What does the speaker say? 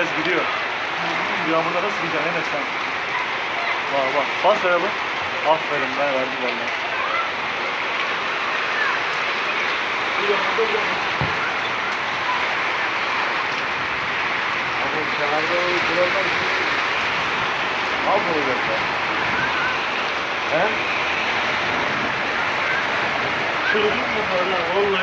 Enes gidiyor. Bu yağmurda nasıl gideceksin Enes sen? Bak bak. Bas araba. Aferin ben verdim valla. Bu yağmurda bile. Ama kenarda o kurallar Al bunu bekle. He? çocuk mu var lan? Vallahi